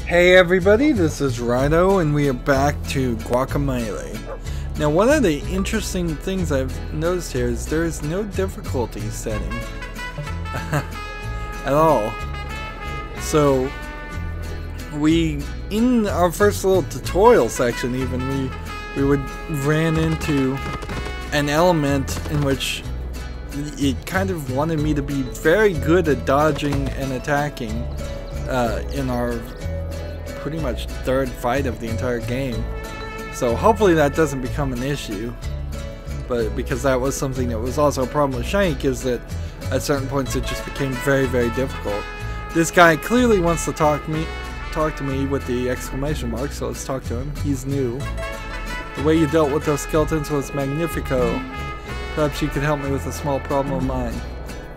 Hey everybody, this is Rydo and we are back to Guacamelee. Now one of the interesting things I've noticed here is there is no difficulty setting at all. So in our first little tutorial section even, we ran into an element in which it kind of wanted me to be very good at dodging and attacking in our pretty much third fight of the entire game. So hopefully that doesn't become an issue, but because that was something that was also a problem with Shank, is that at certain points it just became very, very difficult. This guy clearly wants to talk to me with the exclamation mark, so let's talk to him. He's new. The way you dealt with those skeletons was magnifico. Perhaps you could help me with a small problem of mine.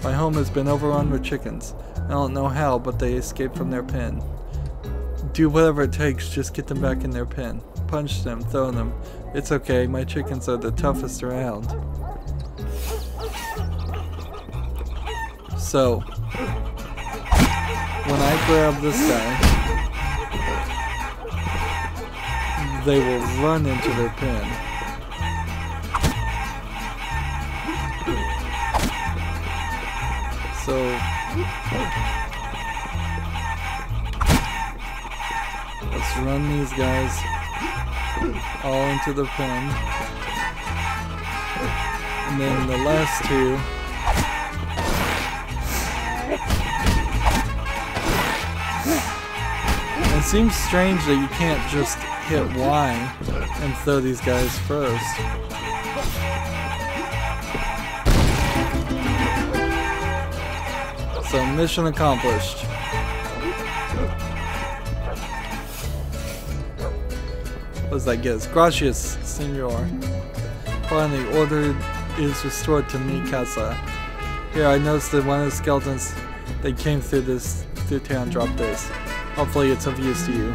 My home has been overrun with chickens. I don't know how, but they escaped from their pen. Do whatever it takes, just get them back in their pen. Punch them, throw them. It's okay, my chickens are the toughest around. So, when I grab this guy, they will run into their pen. So, let's run these guys all into the pen. And then the last two. It seems strange that you can't just hit Y and throw these guys first. So mission accomplished. What does that get us? Gracias, senor. Finally, order is restored to mi casa. Here, I noticed that one of the skeletons that came through town dropped this. Hopefully it's of use to you.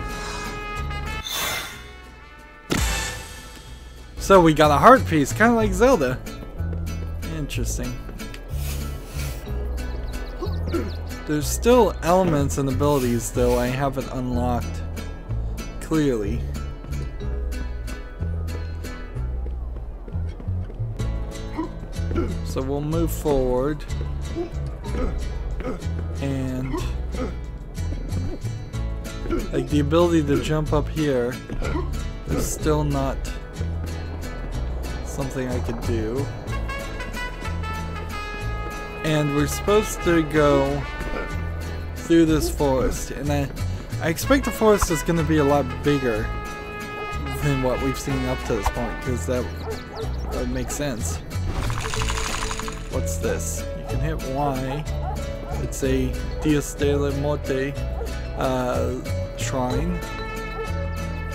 So we got a heart piece, kind of like Zelda. Interesting. There's still elements and abilities, though, I haven't unlocked clearly. So we'll move forward. And like the ability to jump up here is still not something I could do. And we're supposed to go through this forest, and I expect the forest is going to be a lot bigger than what we've seen up to this point, because that would make sense. What's this? You can hit Y. It's a Dios de la Muerte shrine.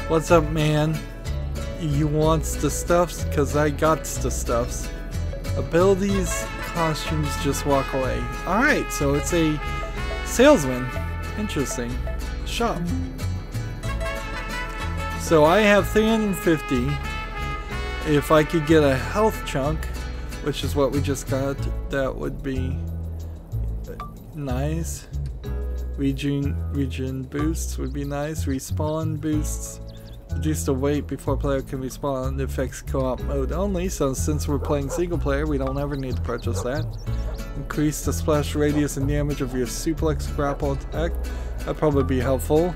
What's up, man? You wants the stuffs? Cause I got the stuffs. Abilities, costumes, just walk away. Alright, so it's a salesman. Interesting. Shop. So I have 350. If I could get a health chunk, which is what we just got, that would be nice. Regen boosts would be nice. Respawn boosts. Reduce the wait before player can respawn. It affects co-op mode only, so since we're playing single player, we don't ever need to purchase that. Increase the splash radius and damage of your suplex grapple attack. That'd probably be helpful.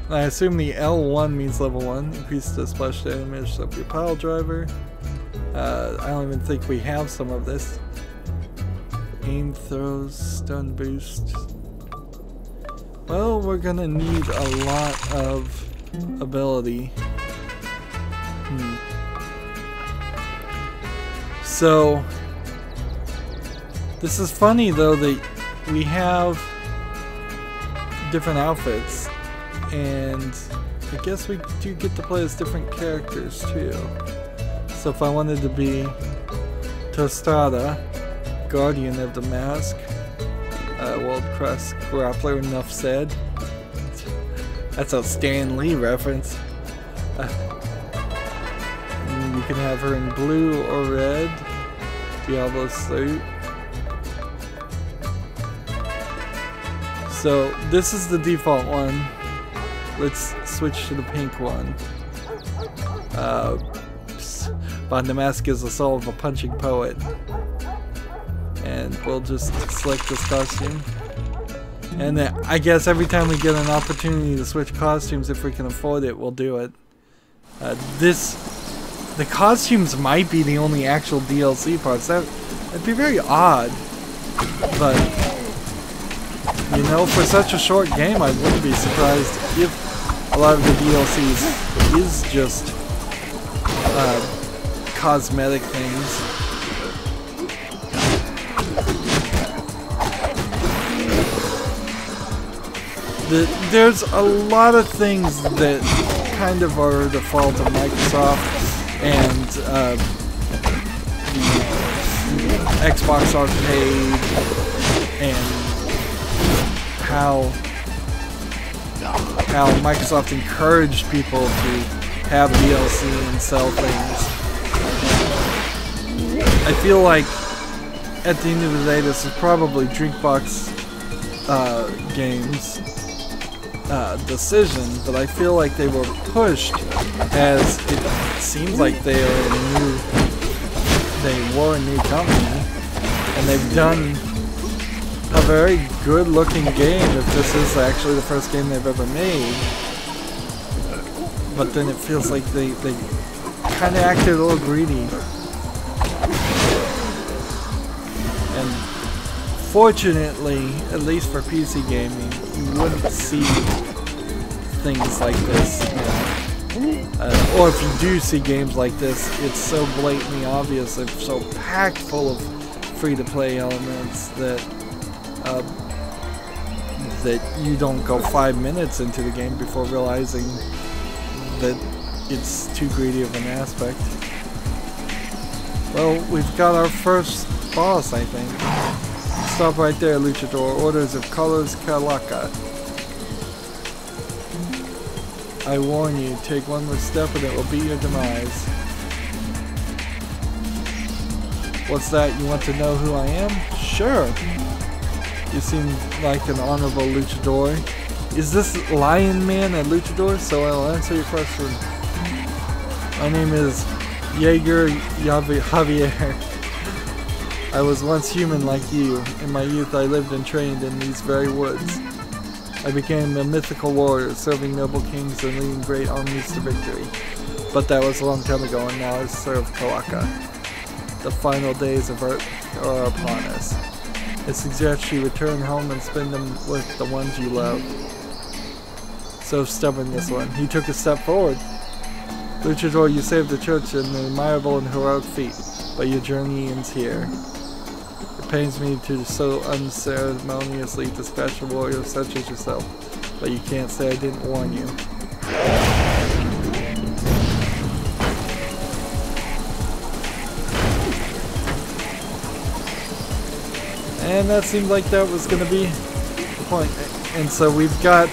And I assume the L1 means level 1. Increase the splash damage of your pile driver. I don't even think we have some of this. Aim throws, stun boost. Well, we're gonna need a lot of ability. So this is funny though that we have different outfits, and I guess we do get to play as different characters too. So if I wanted to be Tostada, Guardian of the Mask, World Class Grappler, enough said. That's a Stan Lee reference. You can have her in blue or red. Diablo suit. So this is the default one. Let's switch to the pink one. Behind the mask is the soul of a punching poet. And we'll just select this costume. And I guess every time we get an opportunity to switch costumes, if we can afford it, we'll do it. The costumes might be the only actual DLC parts. That'd be very odd. But, you know, for such a short game, I wouldn't be surprised if a lot of the DLCs is just cosmetic things. There's a lot of things that kind of are the fault of Microsoft and the Xbox Arcade and how Microsoft encouraged people to have DLC and sell things. I feel like at the end of the day this is probably Drinkbox Games' decision, but I feel like they were pushed as it seems like they were a new company, and they've done a very good looking game if this is actually the first game they've ever made. But then it feels like they kind of acted a little greedy. And fortunately, at least for PC gaming, you wouldn't see things like this. Or if you do see games like this, it's so blatantly obvious, it's so packed full of free-to-play elements that that you don't go 5 minutes into the game before realizing that it's too greedy of an aspect. Well, we've got our first boss, I think. Stop right there, Luchador. Orders of colors, Calaca. I warn you, take one more step and it will be your demise. What's that? You want to know who I am? Sure. You seem like an honorable luchador. Is this Lion Man a luchador? So I'll answer your question. My name is Javier. I was once human like you. In my youth I lived and trained in these very woods. I became a mythical warrior, serving noble kings and leading great armies to victory. But that was a long time ago, and now I serve Calaca. The final days of Earth are upon us. I suggest you return home and spend them with the ones you love. So stubborn, this one. He took a step forward. Luchador, you saved the church in an admirable and heroic feat, but your journey ends here. It pains me to so unceremoniously dispatch a warrior such as yourself, but you can't say I didn't warn you. And that seemed like that was going to be the point. And so we've got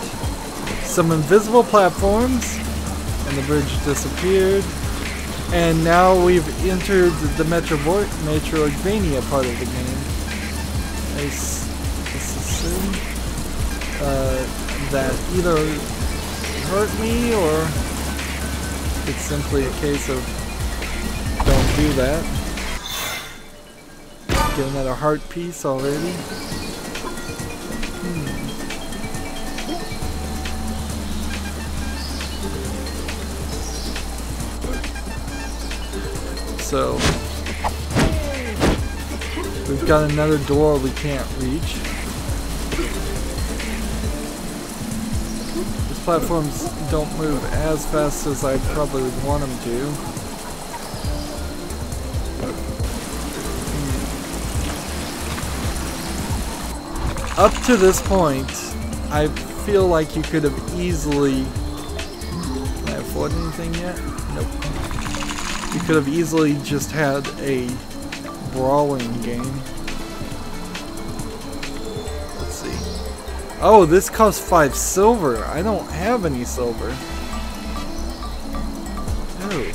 some invisible platforms, and the bridge disappeared. And now we've entered the Metroidvania part of the game. I assume that either hurt me or it's simply a case of don't do that. Get another heart piece already. So we've got another door we can't reach. These platforms don't move as fast as I probably would want them to. Up to this point, I feel like you could have easily... Can I afford anything yet? Nope. You could have easily just had a brawling game. Let's see. Oh, this costs 5 silver. I don't have any silver. Oh.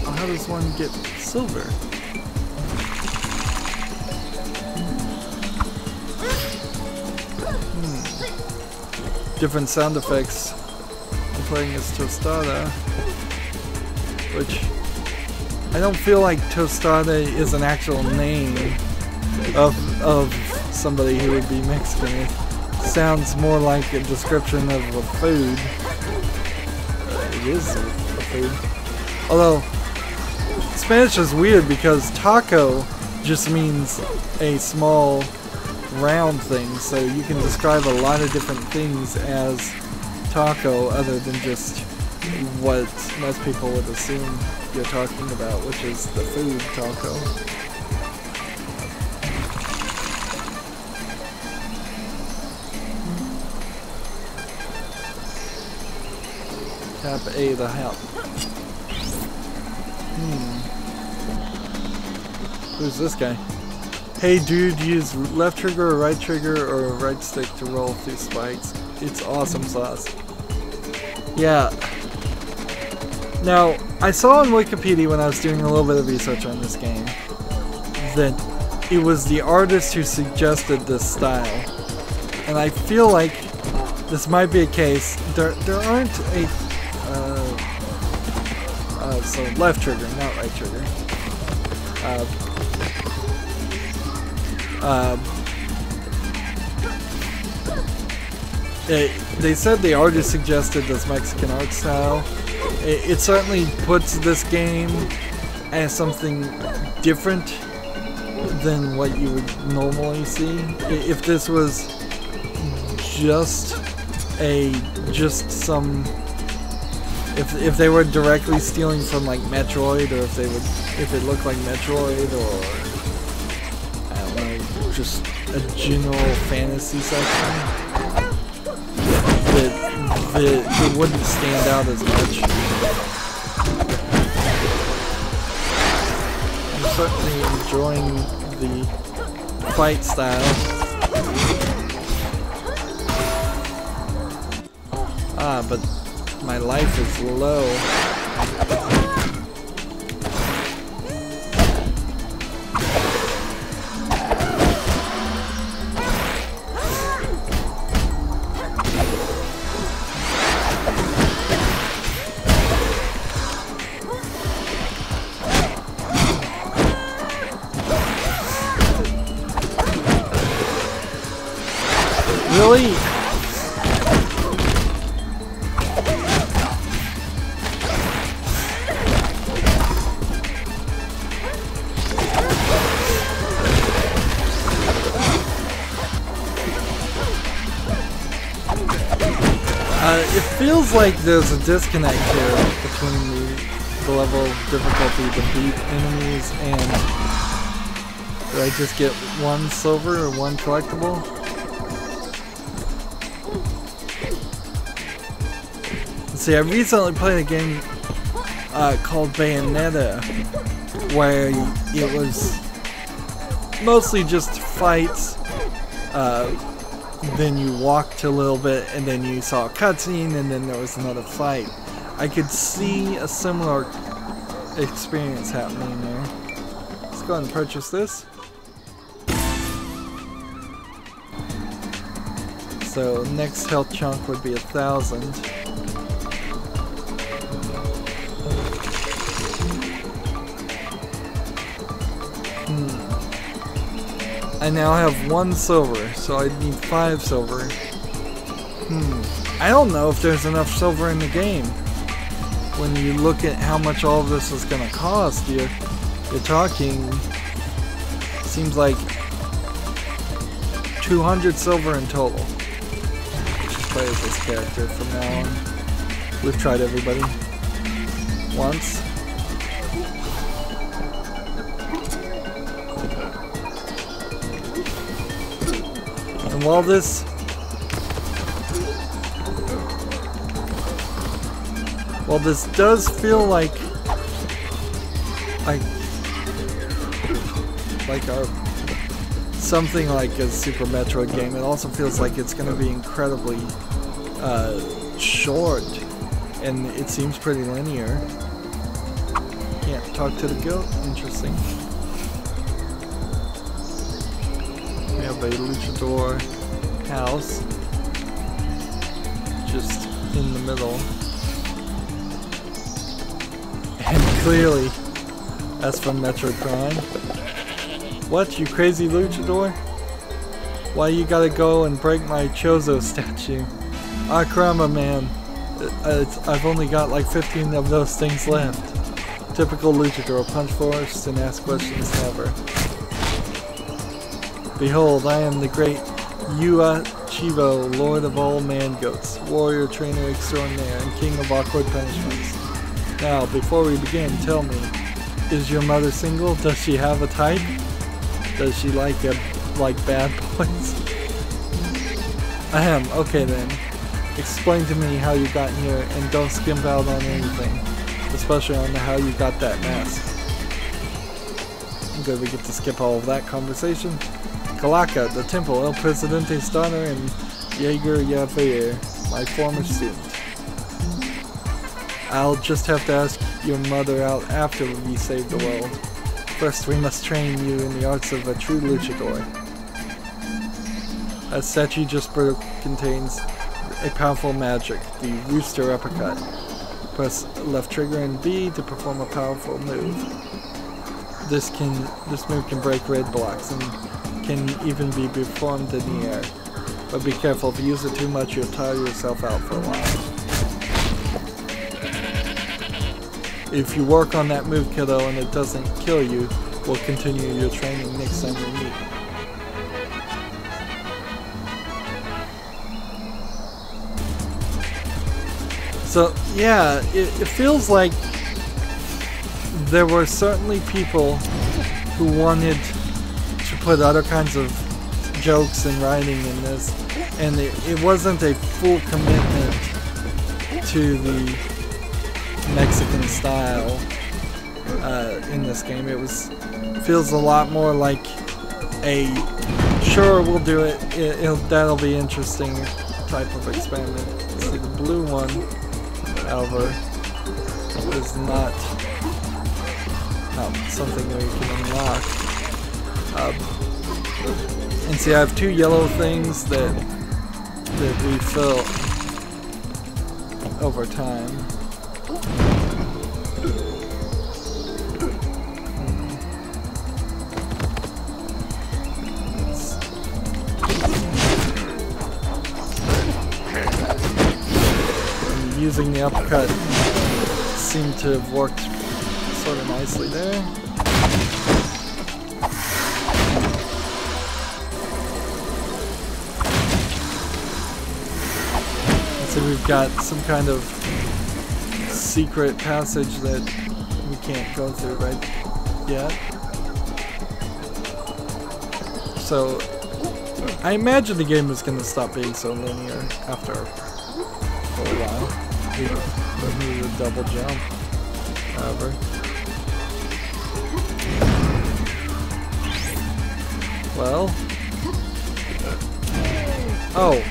Well, how does one get silver? different sound effects I'm playing as Tostada, which I don't feel like Tostada is an actual name of somebody who would be Mexican. It sounds more like a description of a food. It is a food. Although, Spanish is weird because taco just means a small round thing, so you can describe a lot of different things as taco other than just what most people would assume you're talking about, which is the food taco. Tap A to help. Who's this guy? Hey dude, use left trigger or right trigger or right stick to roll through spikes. It's awesome sauce. Yeah. Now, I saw on Wikipedia when I was doing a little bit of research on this game that it was the artist who suggested this style. And I feel like this might be a case. There aren't a... so left trigger, not right trigger. They said the artist suggested this Mexican art style. It certainly puts this game as something different than what you would normally see. If this was just some, if they were directly stealing from like Metroid, or if it looked like Metroid, or I don't know, just a general fantasy section, it wouldn't stand out as much. I'm certainly enjoying the fight style. But my life is low. Really? It feels like there's a disconnect here between the level of difficulty to beat enemies and... Did I just get one silver or one collectible? See, I recently played a game called Bayonetta, where it was mostly just fights. Then you walked a little bit, and then you saw a cutscene, and then there was another fight. I could see a similar experience happening there. Let's go ahead and purchase this. So next health chunk would be 1,000. I now have 1 silver, so I need 5 silver. I don't know if there's enough silver in the game. When you look at how much all of this is going to cost, you're talking, seems like 200 silver in total. Just play as this character from now on. We've tried everybody once. And while this does feel like something like a Super Metroid game, it also feels like it's going to be incredibly short, and it seems pretty linear. Can't talk to the goat. Interesting. We have a luchador house. just in the middle. And clearly, that's from Metroid Prime. What, you crazy luchador? Why you gotta go and break my Chozo statue? Ah, crumma, man. I've only got like 15 of those things left. Typical luchador, punch first and ask questions never. Behold, I am the great Ua Chivo, Lord of all man-goats, warrior trainer extraordinaire, and king of awkward punishments. Now, before we begin, tell me, is your mother single? Does she have a type? Does she like bad boys? Ahem, okay then. Explain to me how you got here and don't skimp out on anything. Especially on how you got that mask. Good, we get to skip all of that conversation. Calaca, the temple, El Presidente's daughter, and Jaeger Yafair, my former student. I'll just have to ask your mother out after we save the world. First, we must train you in the arts of a true luchador. A statue just broke contains a powerful magic, the Rooster Uppercut. Press left trigger and B to perform a powerful move. This move can break red blocks and can even be performed in the air. But be careful, if you use it too much, you'll tire yourself out for a while. If you work on that move, kiddo, and it doesn't kill you, we'll continue your training next time we meet. So, yeah, it feels like there were certainly people who wanted to put other kinds of jokes and writing in this, and it wasn't a full commitment to the Mexican style in this game. Feels a lot more like a sure, we'll do it, that'll be interesting type of experiment. See, the blue one, however, is not something we can unlock. And see, I have two yellow things that we fill over time. Using the uppercut seemed to have worked sort of nicely there. So we've got some kind of secret passage that we can't go through right yet. So I imagine the game is going to stop being so linear after a while. We need a double jump, however. Well. Oh.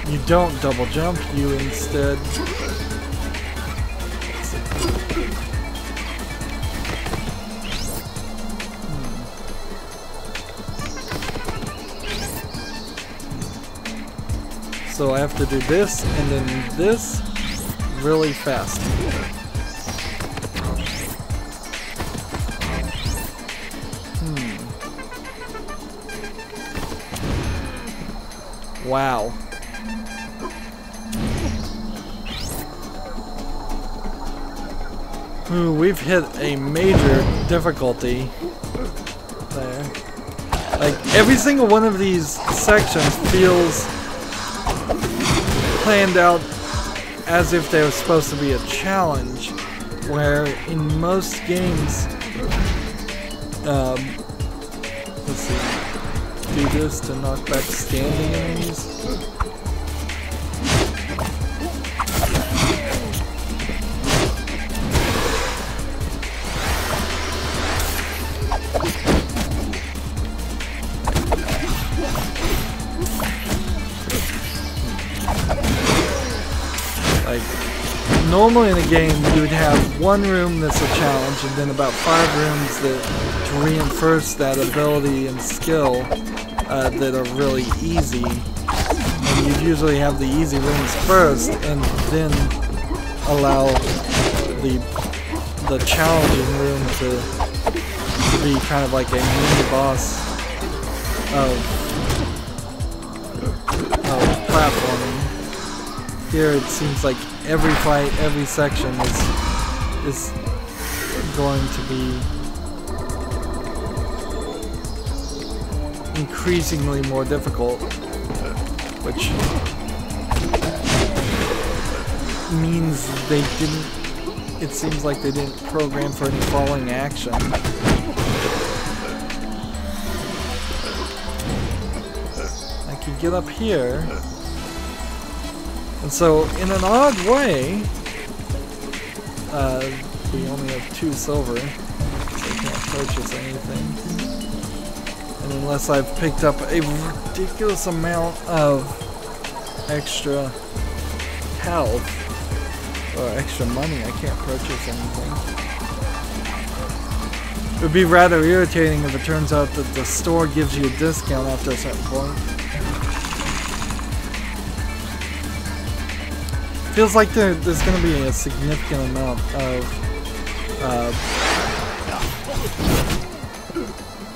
You don't double jump, you instead. So I have to do this and then this really fast. Wow. Ooh, we've hit a major difficulty there. Like, every single one of these sections feels planned out as if they were supposed to be a challenge, where in most games, let's see, do this to knock back standing enemies. Normally in a game, you would have one room that's a challenge, and then about 5 rooms that to reinforce that ability and skill that are really easy. And and you'd usually have the easy rooms first, and then allow the challenging room to be kind of like a mini boss of platforming. Here it seems like every fight, every section is going to be increasingly more difficult, which means they didn't, it seems like they didn't program for any falling action. I can get up here, and so in an odd way, we only have 2 silver, so I can't purchase anything. And unless I've picked up a ridiculous amount of extra health or extra money, I can't purchase anything. It would be rather irritating if it turns out that the store gives you a discount after a certain point. Feels like there's going to be a significant amount of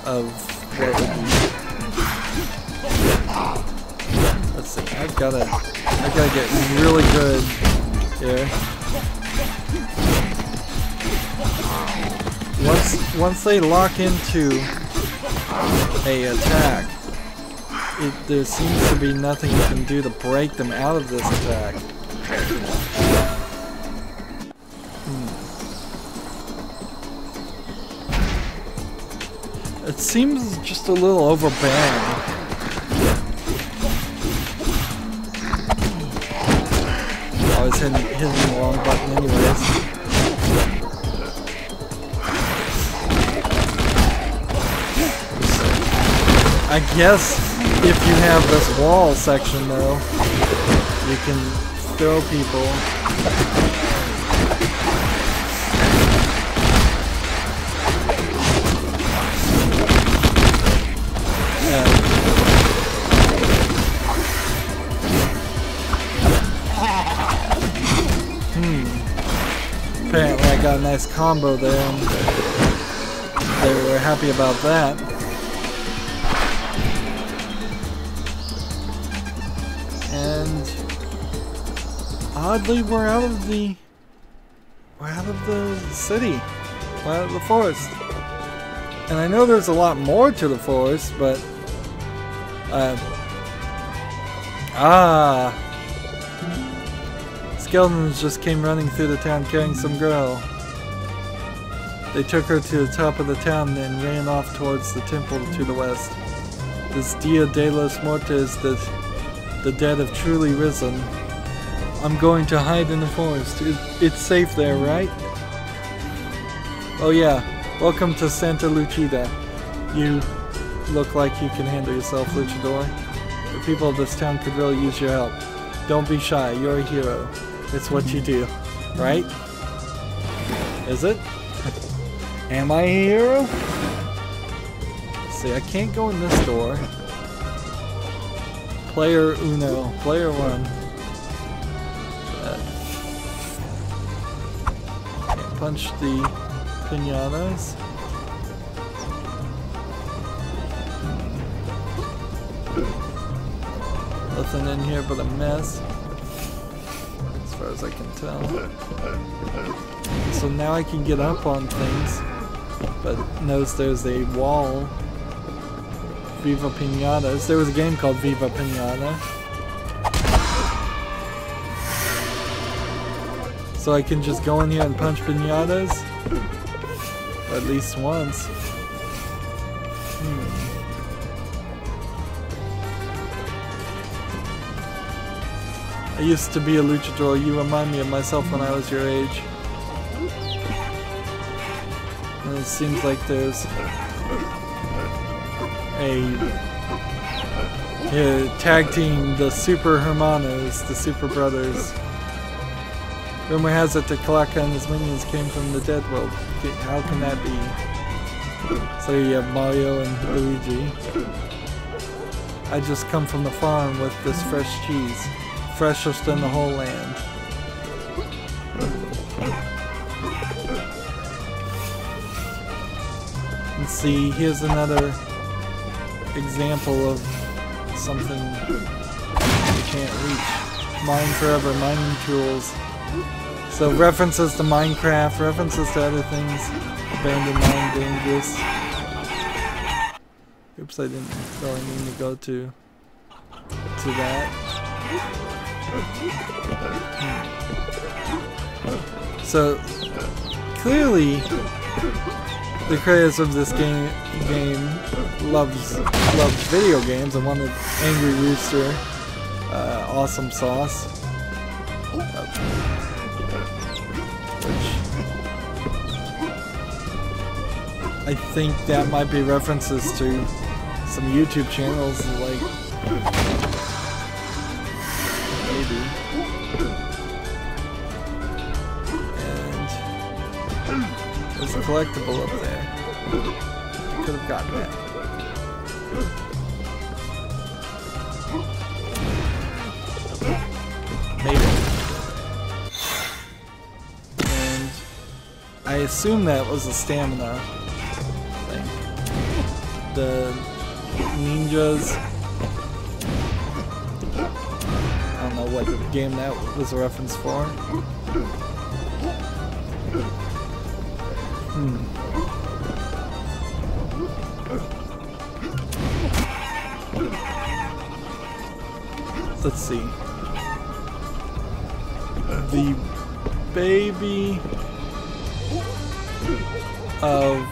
what would be. Let's see. I've gotta get really good here. Once they lock into a attack, there seems to be nothing you can do to break them out of this attack. It seems just a little overbearing. Always hitting the wrong button anyways. I guess if you have this wall section though, you can throw people. Apparently I got a nice combo there, and they were happy about that. And oddly, we're out of the city. We're out of the forest. And I know there's a lot more to the forest, but skeletons just came running through the town carrying some girl. They took her to the top of the town and ran off towards the temple to the west. This Dia de los Muertes, the dead have truly risen. I'm going to hide in the forest. It's safe there, right? Oh yeah, welcome to Santa Lucida. You look like you can handle yourself, Luchador. The people of this town could really use your help. Don't be shy, you're a hero. It's what you do, right? Is it? Am I a hero? Let's see, I can't go in this door. Player uno, player one. Can't punch the pinatas. Nothing in here but a mess, as far as I can tell. So now I can get up on things, but notice there's a wall. Viva Pinatas. There was a game called Viva Pinata. So I can just go in here and punch pinatas? Or at least once. I used to be a luchador. You remind me of myself when I was your age. And it seems like there's a tag team, the Super Hermanos, the Super Brothers. Rumor has it that Calaca and his minions came from the dead world. How can that be? So you have Mario and Luigi. I just come from the farm with this fresh cheese. Freshest in the whole land. And see, here's another example of something you can't reach. Mine forever, mining tools. So references to Minecraft, references to other things. Abandoned mine, dangerous. Oops, I didn't really mean to go to that. So clearly, the creators of this game loves video games and wanted Angry Rooster, awesome sauce, which I think that might be references to some YouTube channels, like maybe. And there's a collectible up there. Could have gotten that. Maybe. And I assume that was a stamina thing. The ninjas. I don't know what game that was a reference for. Let's see. The baby of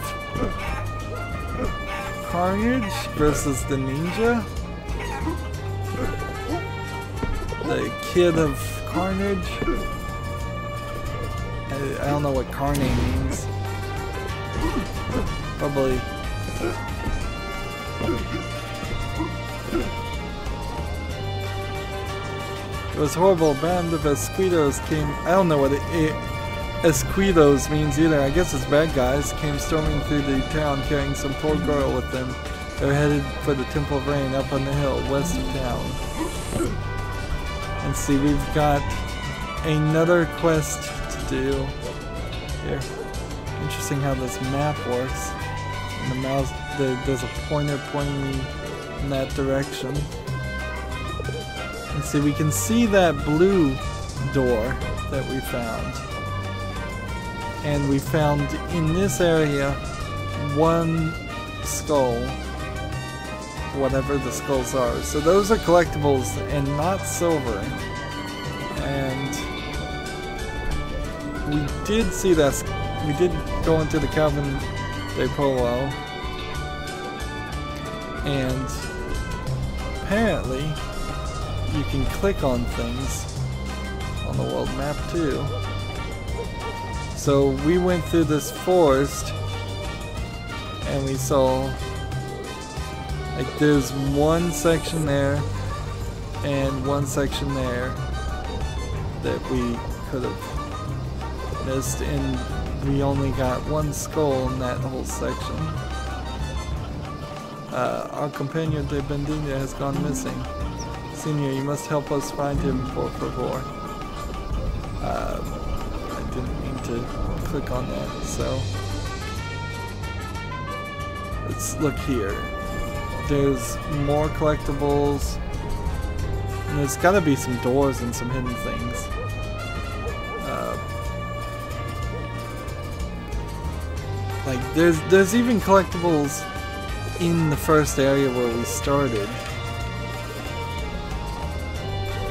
Carnage versus the ninja. The kid of Carnage. I don't know what carne means. Probably. It was horrible. A band of Esquitos came. I don't know what Esquitos means either. I guess it's bad guys. Came storming through the town carrying some poor girl with them. They were headed for the Temple of Rain up on the hill west of town. And see, we've got another quest to do here. Interesting how this map works. And the mouse, there's a pointer pointing me in that direction. And see, we can see that blue door that we found. And we found in this area one skull, whatever the skulls are. So those are collectibles and not silver. And we did see that. We did go into the Cavern de Polo. And apparently you can click on things on the world map too. So we went through this forest and we saw, like, there's one section there and one section there that we could have missed, and we only got one skull in that whole section. Our companion de Bendinha has gone missing. Senior, you must help us find him, por favor. I didn't mean to click on that, so let's look here. There's more collectibles, and there's gotta be some doors and some hidden things. Like there's even collectibles in the first area where we started.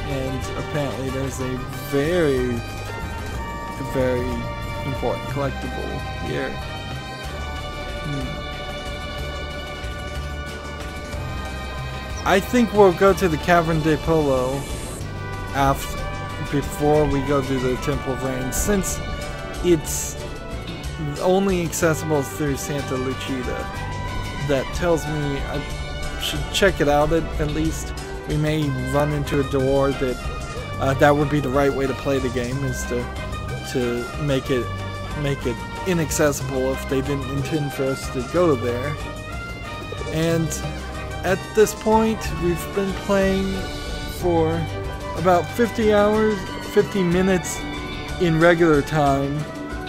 And apparently there's a very, very important collectible here. I think we'll go to the Cavern de Polo before we go to the Temple of Rain, since it's only accessible through Santa Lucida. That tells me I should check it out at least. We may run into a door that that would be the right way to play the game, is to make it inaccessible if they didn't intend for us to go there. And at this point, we've been playing for about 50 hours, 50 minutes in regular time,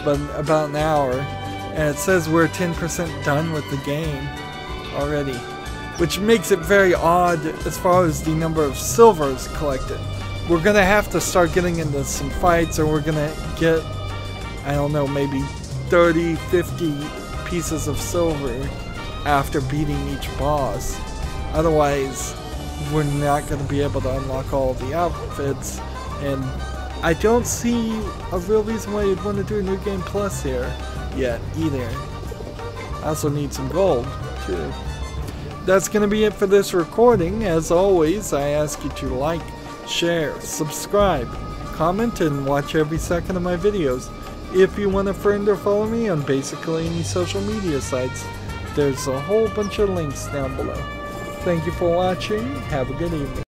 but about an hour. And it says we're 10% done with the game already, which makes it very odd as far as the number of silvers collected. We're gonna have to start getting into some fights, or we're gonna get, I don't know, maybe 30, 50 pieces of silver after beating each boss. Otherwise, we're not going to be able to unlock all the outfits, and I don't see a real reason why you'd want to do a New Game Plus here yet either. I also need some gold too. That's going to be it for this recording. As always, I ask you to like, share, subscribe, comment, and watch every second of my videos. If you want to friend or follow me on basically any social media sites, there's a whole bunch of links down below. Thank you for watching. Have a good evening.